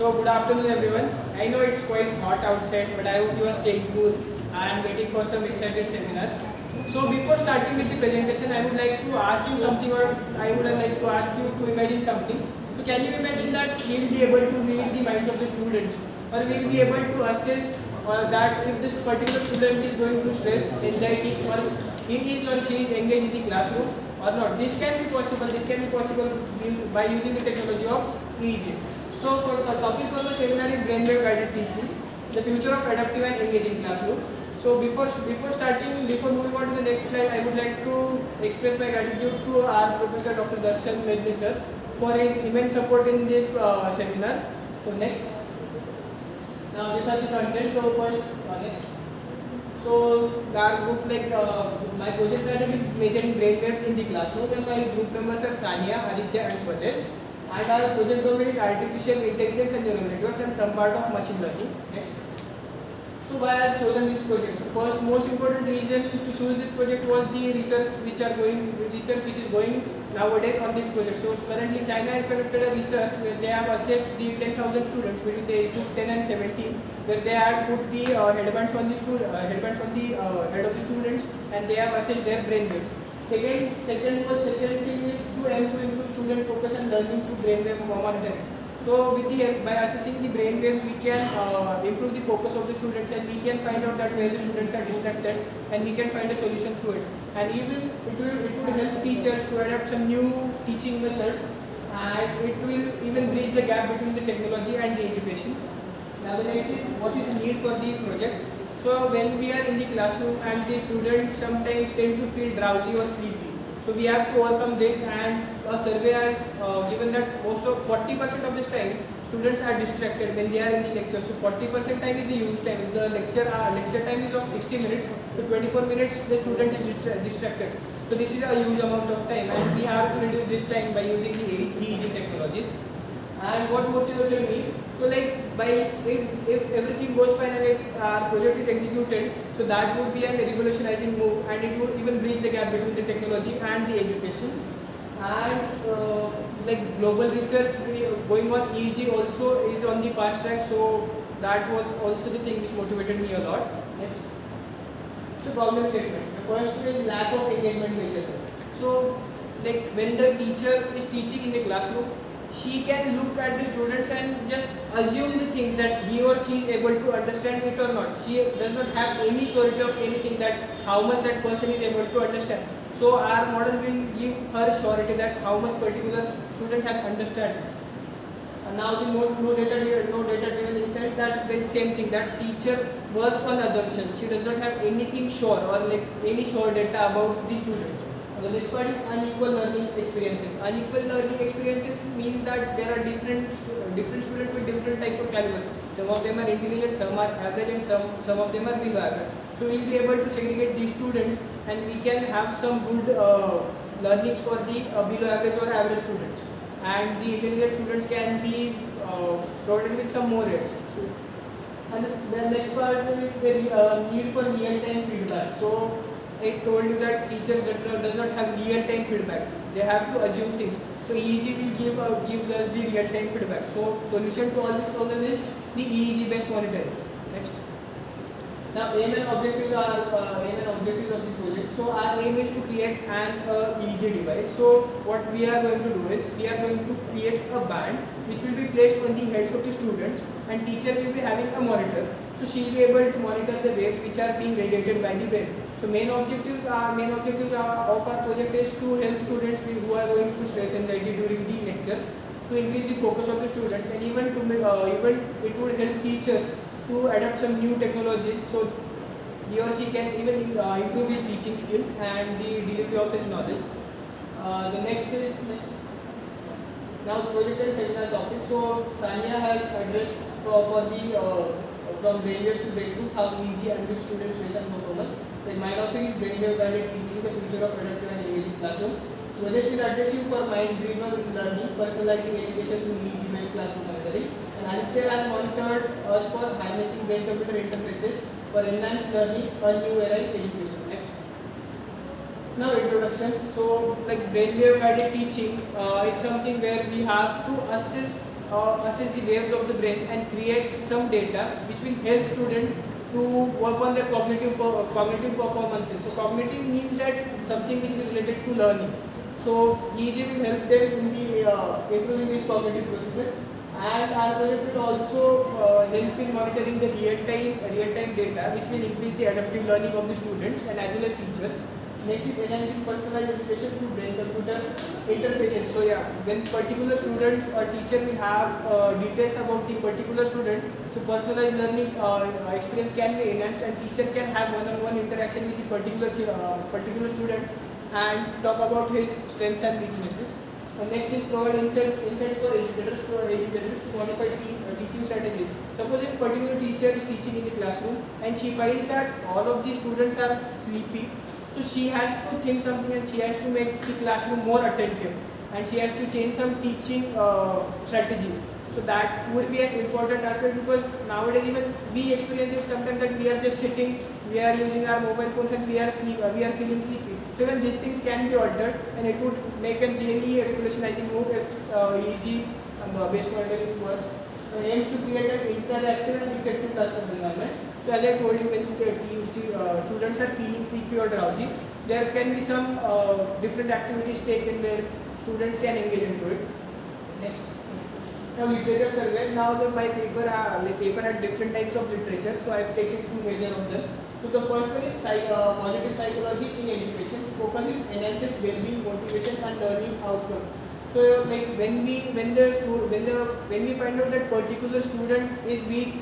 So good afternoon everyone. I know it's quite hot outside, but I hope you are staying cool and waiting for some excited seminars. So before starting with the presentation, I would like to ask you something, or I would like to ask you to imagine something. So can you imagine that we'll be able to read the minds of the students, or we'll be able to assess that if this particular student is going through stress, anxiety, or he is or she is engaged in the classroom or not. This can be possible. This can be possible by using the technology of EEG. So for the topic for the seminar is brainwave guided teaching, the future of adaptive and engaging classroom. So before moving on to the next slide, I would like to express my gratitude to our Professor Dr. Darshan Medni sir for his immense support in this seminars. So next. Now these are the content. So first, next. So our group my project title is measuring brainwaves in the classroom, and my group members are Sania, Aditya, and Swadesh. And our project domain is artificial intelligence and neural networks and some part of machine learning. Next. So why I have chosen this project? So first, most important reason to choose this project was the research which is going nowadays on this project. So currently China has conducted a research where they have assessed the 10,000 students between the age of 10 and 17, where they had put the headbands on the head of the students, and they have assessed their brainwaves. Second thing is to help to improve student focus and learning through brainwave monitoring. So with by assessing the brainwaves, we can improve the focus of the students, and we can find out that where the students are distracted, and we can find a solution through it. And even it will help teachers to adapt some new teaching methods, and it will even bridge the gap between the technology and the education. Now the next is what is the need for the project. So when we are in the classroom and the students sometimes tend to feel drowsy or sleepy, so we have to overcome this, and a survey has given that most of 40% of this time students are distracted when they are in the lecture. So 40% time is the use time. If the lecture time is of 60 minutes, so 24 minutes the student is distracted. So this is a huge amount of time, and we have to reduce this time by using the EEG technologies. And what motivated me? So if everything goes fine and if our project is executed, so that would be a revolutionizing move, and it would even bridge the gap between the technology and the education. And global research going on EEG also is on the fast track, so that was also the thing which motivated me a lot. Next. So problem statement. The first is lack of engagement measure. So when the teacher is teaching in the classroom, she can look at the students and just assume the things that he or she is able to understand it or not. She does not have any surety of anything that how much that person is able to understand. So our model will give her surety that how much particular student has understood. And now the no data driven insight, that the same thing, that teacher works on assumption. She does not have anything sure or any sure data about the student. The next part is unequal learning experiences. Unequal learning experiences means that there are different students with different types of calibers. Some of them are intelligent, some are average, and some of them are below average. So we will be able to segregate these students, and we can have some good learnings for the below average or average students. And the intelligent students can be provided with some more rates. So, and the next part is the need for real-time feedback. So I told you that teachers does not have real-time feedback. They have to assume things. So EEG will gives us the real-time feedback. So solution to all this problem is the EEG-based monitoring. Next. Now aim and objectives of the project. So our aim is to create an EEG device. So what we are going to do is we are going to create a band which will be placed on the heads of the students, and teacher will be having a monitor. So she will be able to monitor the waves which are being radiated by the brain. So main objectives of our project is to help students who are going through stress and anxiety during the lectures, to increase the focus of the students, and even it would help teachers to adapt some new technologies, so he or she can even improve his teaching skills and the delivery of his knowledge. The next is now project and seminar topic. So Sania has addressed for the from brainwaves to breakthroughs how EEG and with students stress and performance. Then my topic is brainwave guided teaching, the future of adaptive and engaging classroom. So this will address you for mind-driven learning, personalizing education through EEG-based classroom monitoring. And Aditya has monitored us for harnessing brain-computer interfaces for enhanced learning, a new era in education. Next. Now introduction. So brainwave guided teaching, it's something where we have to assess assess the waves of the brain and create some data which will help students to work on their cognitive performances. So cognitive means that something which is related to learning. So EEG will help them in the improving these cognitive processes, and as well it will also help in monitoring the real-time data, which will increase the adaptive learning of the students and as well as teachers. Next is enhancing personalized education through brain-computer interfaces. So yeah, when particular students or teacher will have details about the particular student, so personalized learning experience can be enhanced, and teacher can have one-on-one interaction with the particular student and talk about his strengths and weaknesses. Next is provide insights for educators to modify teaching strategies. Suppose if a particular teacher is teaching in the classroom and she finds that all of the students are sleepy, so she has to think something and she has to make the classroom more attentive, and she has to change some teaching strategies. So that would be an important aspect, because nowadays even we experience it sometimes that we are just sitting, we are using our mobile phones and we are feeling sleepy. So even these things can be altered, and it would make a really revolutionizing move if EEG based model is worked. Aims to create an interactive and effective classroom environment. So as I told you, when students are feeling sleepy or drowsy, there can be some different activities taken where students can engage into it. Next. Now literature survey. Now my paper had different types of literature, so I have taken two major of them. So the first one is positive psychology in education. Focuses enhances well-being, motivation, and learning outcome. So like when we find out that particular student is weak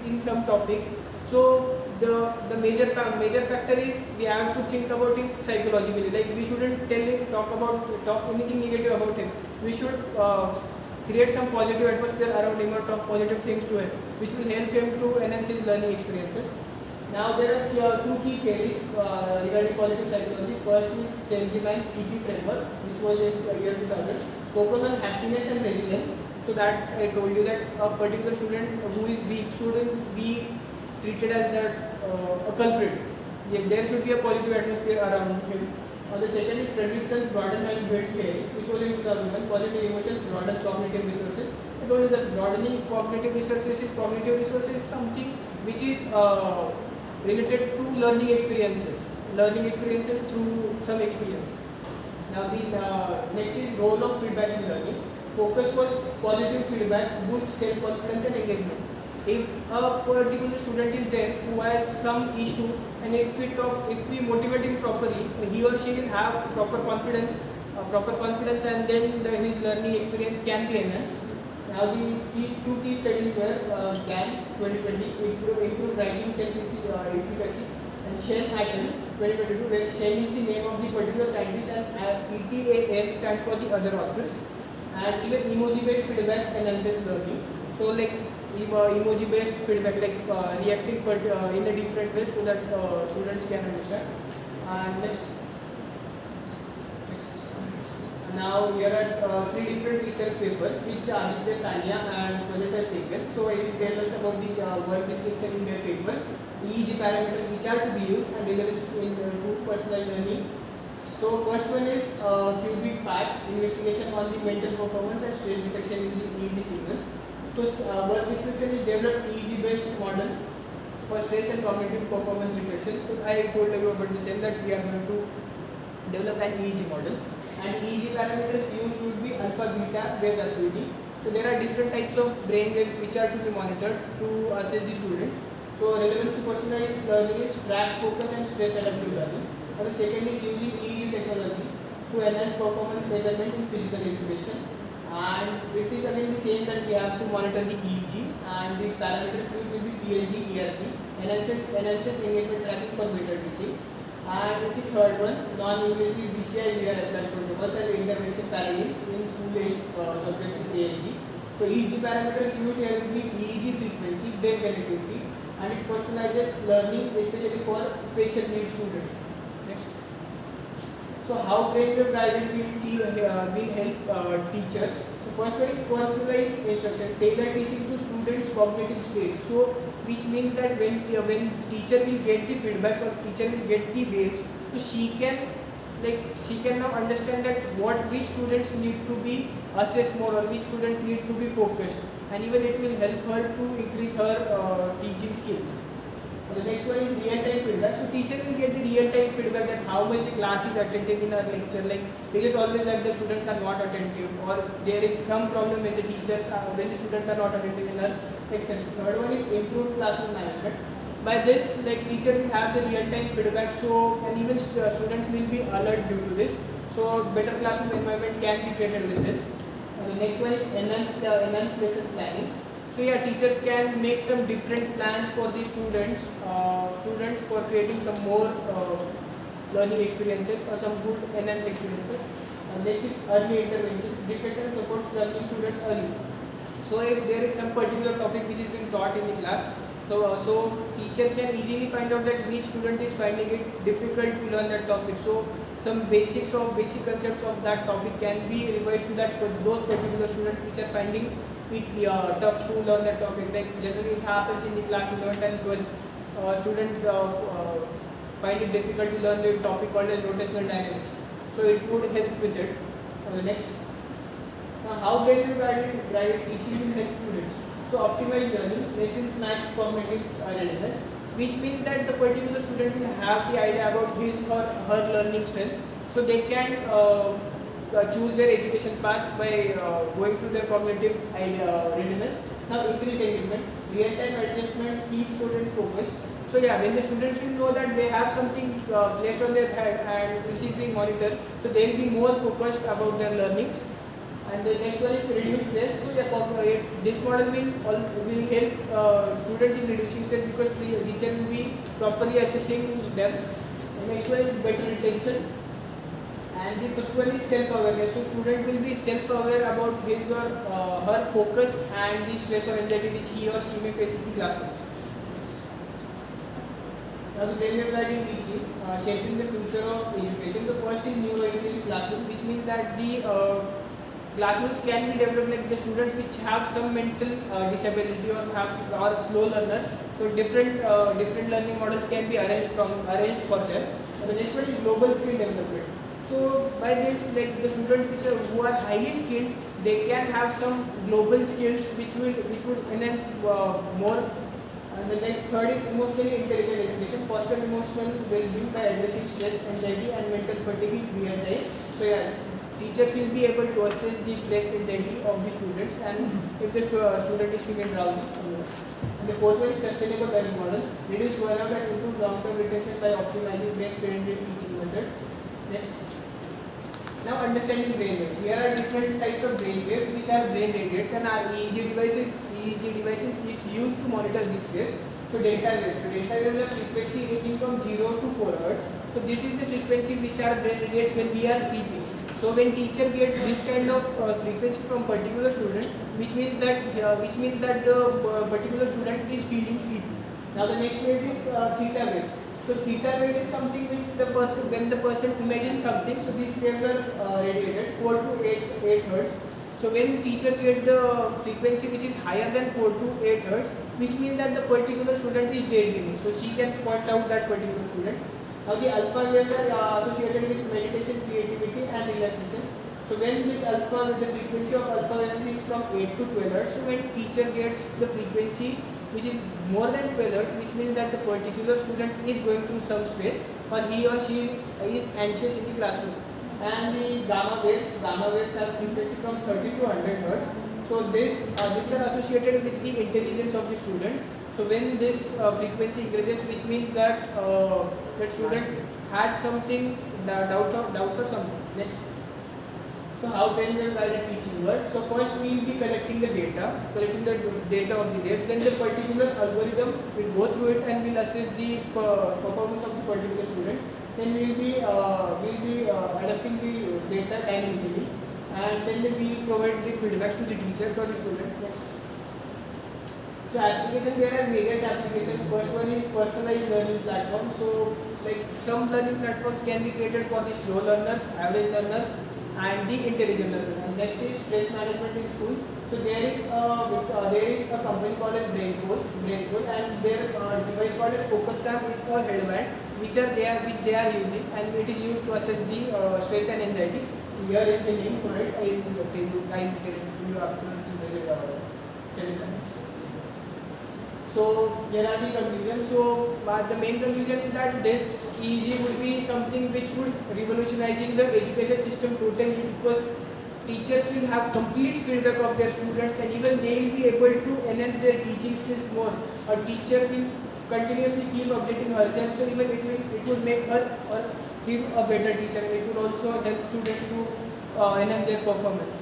in some topic, so the major factor is we have to think about him psychologically. Like we shouldn't talk anything negative about him. We should create some positive atmosphere around him or talk positive things to him, which will help him to enhance his learning experiences. Now there are two key theories regarding positive psychology. First is Seligman's EP framework, which was in year 2000. Focus on happiness and resilience. So that I told you that a particular student who is weak shouldn't be treated as a culprit. Yeah, there should be a positive atmosphere around him. The second is Fredrickson's broaden and build theory, which was in 2001. Positive emotions broaden cognitive resources. I told you that broadening cognitive resources is something which is related to learning experiences through some experience. Now the next is role of feedback in learning. Focus was positive feedback, boost self-confidence and engagement. If a particular student is there who has some issue, and if we motivate him properly, he or she will have proper confidence, and then his learning experience can be enhanced. Now the two key studies were GAN 2020, improve writing self-efficacy, and Shen et al. 2022, where Shen is the name of the particular scientist and ETAL stands for the other authors. And even emoji-based feedback enhances learning. So like emoji-based feedback, like reacting but in a different way, so that students can understand. And next. Now here are three different research papers which Aditya Sania and Swadesh has taken. So I will tell us about this work description in their papers, EEG parameters which are to be used and relevance to personalized learning. So first one is cubic path investigation on the mental performance and stress detection using EEG signals. So work description is developed EEG based model for stress and cognitive performance reflection. So I told you about the same, that we are going to develop an EEG model. And EEG parameters used would be alpha beta wave activity. So there are different types of brain waves which are to be monitored to assess the student. So relevance to personalized learning is track, focus and stress adaptive learning. And the second is using EEG technology to enhance performance measurement in physical education. And it is again the same, that we have to monitor the EEG, and the parameters used will be PSG, ERP, enhances engagement tracking for better teaching. And the third one, non-invasive BCI VR applied protocols and intervention paradigms in school-age subjects with ALG. So EEG parameters used here will be EEG frequency, brain connectivity, and it personalizes learning especially for special needs students. Next. So how brainwave guided will help teachers. So first one is personalized instruction, tailor teaching to students' cognitive states. So which means that when teacher will get the feedback or teacher will get the waves, so she can now understand that which students need to be assess more, or which students need to be focused, and even it will help her to increase her teaching skills. The next one is real-time feedback. So teacher will get the real-time feedback that how much the class is attentive in our lecture. Like, is it always that the students are not attentive, or there is some problem when the students are not attentive in our lecture. Third one is improved classroom management. By this, like, teacher will have the real-time feedback. So, and even students will be alert due to this. So better classroom environment can be created with this. The next one is enhanced lesson planning. So yeah, teachers can make some different plans for the students for creating some more learning experiences or some good enhanced experiences. Next is early intervention. Detect and supports learning students early. So if there is some particular topic which is being taught in the class, so teacher can easily find out that which student is finding it difficult to learn that topic. So some basic concepts of that topic can be revised to those particular students which are finding it tough to learn that topic. Like generally it happens in the class 11 and 12, students find it difficult to learn the topic called as rotational dynamics. So it would help with it. Next, how value guided teaching will help students. So optimize learning, lessons match cognitive readiness, which means that the particular student will have the idea about his or her learning strengths, so they can choose their education path by going through their cognitive readiness. Now increase engagement, real-time adjustments keep students focused. So yeah, when the students will know that they have something placed on their head and which is being monitored, so they will be more focused about their learnings. And the next one is reduce stress. So yeah, this model will help students in reducing stress because teacher will be properly assessing them. The next one is better retention. And the fifth one is self-awareness. So student will be self-aware about his or her focus and the stress or anxiety which he or she may face in the classroom. Now the brain guiding teaching, shaping the future of education. The first is neuro-inclusive classroom, which means that the classrooms can be developed like the students which have some mental disability or slow learners. So different learning models can be arranged for them. And the next one is global skill development. So by this, like the students who are highly skilled, they can have some global skills which would enhance more. And the next third is emotionally intelligent education, foster emotional well-being by addressing stress, anxiety, and mental fatigue in real time. So yeah, teachers will be able to assess the stress anxiety of the students, and if the student is feeling drowsy. And the fourth one is sustainable learning model, reduce burnout and improve long-term retention by optimizing brain-friendly teaching method. Next. Now understanding brain waves. Here are different types of brain waves which are brain radiates and are EEG devices which used to monitor these waves. So delta waves. So delta waves are frequency ranging from 0 to 4 Hz. So this is the frequency which are brain radiates when we are sleeping. So when teacher gets this kind of frequency from particular student, which means that the particular student is feeling sleepy. Now the next wave is theta wave. So theta wave is something which when the person imagines something, so these waves are radiated 4 to 8 Hz. So when teachers get the frequency which is higher than 4 to 8 Hz, which means that the particular student is daydreaming. So she can point out that particular student. Now the alpha waves are associated with meditation, creativity and relaxation. So when this the frequency of alpha waves is from 8 to 12 Hz, so when teacher gets the frequency which is more than 12 Hz, which means that the particular student is going through some stress or he or she is anxious in the classroom. And the gamma waves have frequency from 30 to 100 Hz. So these are associated with the intelligence of the student. So when this frequency increases, which means that that student had something doubts or something. Next. So how brain wave guided teaching works? So first we will be collecting the data of the waves. Then the particular algorithm will go through it and will assess the performance of the particular student. Then we will be adapting the data dynamically, and then we provide the feedbacks to the teachers or the students. Next. So application, there are various applications. First one is personalized learning platform. So like some learning platforms can be created for the slow learners, average learners, and the intelligent learners. And next is stress management in schools. So there is a company called as Brainpool, and their device called as Focus Tab is a headband which they are using, and it is used to assess the stress and anxiety. here is the link for it. I will tell you after the So here are the conclusions. So the main conclusion is that this EEG would be something which would revolutionizing the education system totally, because teachers will have complete feedback of their students and even they will be able to enhance their teaching skills more. A teacher will continuously keep updating herself, so even it would make her or him a better teacher, and it would also help students to enhance their performance.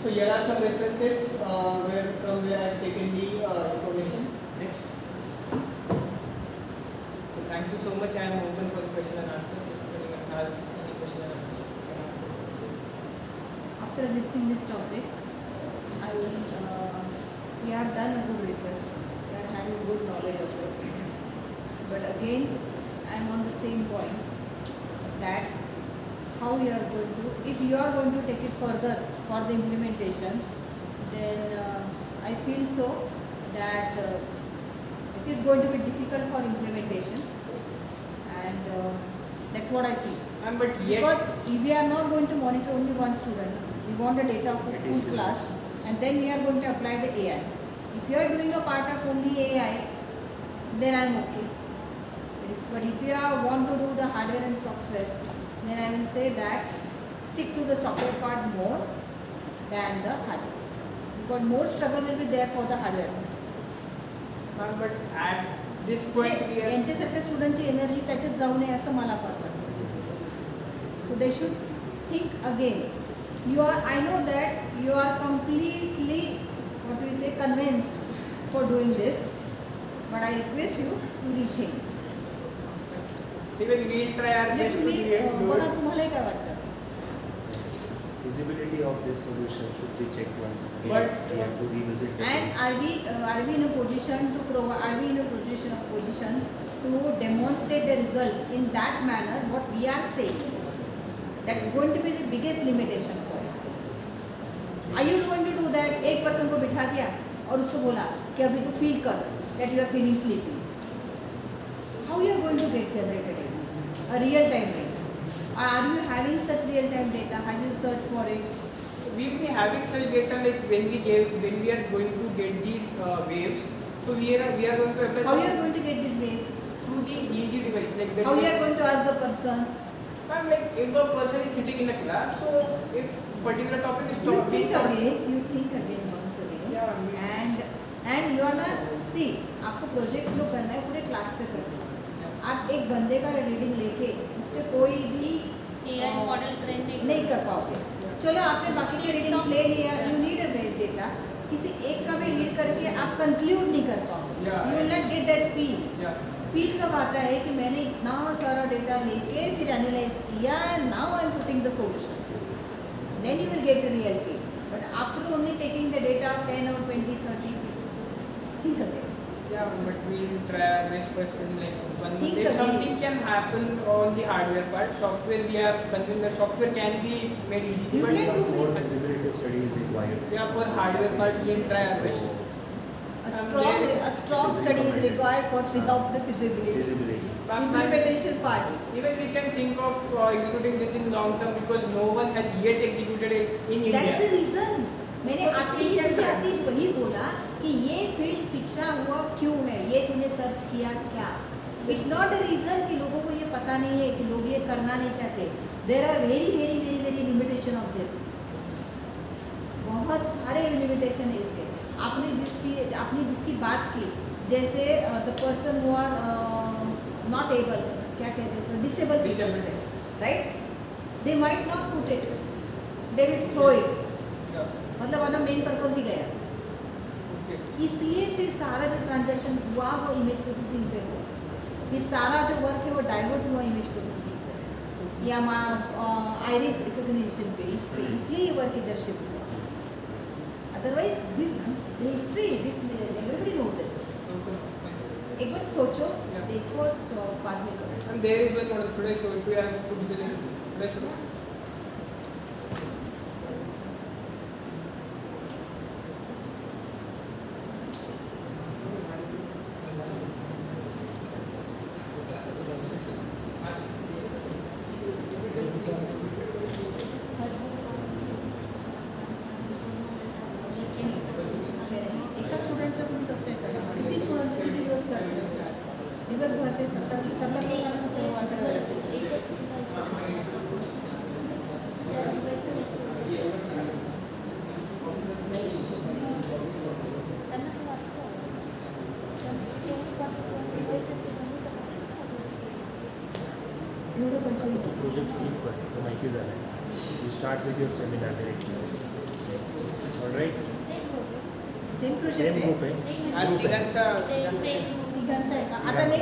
So here are some references from where I have taken the information. Next. So thank you so much. I am open for the question and answers. If anyone has any question and answer. After listening this topic, I will. We have done a good research. We are having good knowledge of it. But again, I am on the same point that how you are going to, if you are going to take it further for the implementation, then I feel so that it is going to be difficult for implementation, and that's what I feel. But yet, because we are not going to monitor only one student, we want the data of the full class, and then we are going to apply the AI. If you are doing a part of only AI, then I am okay. But if you want to do the hardware and software, then I will say that stick to the software part more than the hardware, because more struggle will be there for the hardware. but at this point we are यांच्यासारख्या स्टुडंटची energy त्याच्यात जाऊ नये असं मला वाटतं. So they should think again. I know that you are completely, what do we say, convinced for doing this, but I request you to rethink. even we will try our best to be able to do बघा it. तुम्हाला काय वाटतं? Feasibility of this solution should be checked once. Yes. We have to revisit the And things. are we in a position to provide? Are we in a position to demonstrate the result in that manner? What we are saying, that's going to be the biggest limitation for it. Are you going to do that? एक person को बिठा दिया और उसको बोला कि अभी तू feel कर that you are feeling sleepy. How you are going to get generated data? A real time data. Are you having such real time data? Have you searched for it? We will be having such data like when we are going to get these waves. So we are going to apply How you are going to get these waves? through the EEG device. Like that How you are going to ask the person? like if a person is sitting in a class, so if particular topic is You talking. think again once again. Yeah, and you are not, see, आपको project जो करना है पूरे class पे करना है. आप एक बंदे का रीडिंग लेके उस पर कोई भी AI मॉडल ट्रेन नहीं कर पाओगे. चलो आपने बाकी के रीडिंग्स ले लिया, यू नीड अ डेटा. किसी एक का भी रीड करके आप कंक्लूड नहीं कर पाओगे. You will not get that feel. Feel कब आता है कि मैंने इतना सारा डेटा लेके फिर एनालाइज किया, now I am putting the solution, then you will get a real feel. But after only taking the data 10 or 20, 30, think again. Yeah, but we will try our best first in like one. Think If again. something can happen on the hardware part, software we are convinced that software can be made easy. You But can Some do more it. feasibility study is required. yeah, for hardware part we will try our best. A strong study is required for the feasibility. Feasibility. Implementation part. Even we can think of executing this in long term, because no one has yet executed it in That's India. the reason. मैंने तो आते ही ठीक है तुझे sir. आतिश वही बोला कि ये फील्ड पिछड़ा हुआ क्यों है, ये तूने सर्च किया क्या. इट्स नॉट अ रीजन कि लोगों को ये पता नहीं है, कि लोग ये करना नहीं चाहते. There are very very very very limitation of this. बहुत सारे लिमिटेशन है इसके. आपने जिसकी बात की, जैसे the person who are not able, क्या कहते हैं उसको, डिसेबल पीपल से, right, they might not put it, they will throw it. मतलब वाला मेन पर्पस ही गया. इसलिए फिर सारा जो ट्रांजैक्शन हुआ वो इमेज प्रोसेसिंग पे हुआ, फिर सारा जो वर्क है वो डाइवर्ट हुआ इमेज प्रोसेसिंग पे या आइरिस रिकॉग्निशन पे, इस पे, इसलिए ये वर्क इधर शिफ्ट हुआ. Otherwise this history, this everybody know this. एक बार सोचो, देखो, बाद में करो. And there is one model. Should I show it to you? I have put the link. Should I show it? दिवसभर ते 70 लोकांना 70 गोळा करावे लागतील. एवढे पैसे येतात. प्रोजेक्ट स्लीप कर तो माहिती झालं you start with your seminar directly all right same same project group आहे. आहे आज तिघांचा तिघांचा आहे का? आता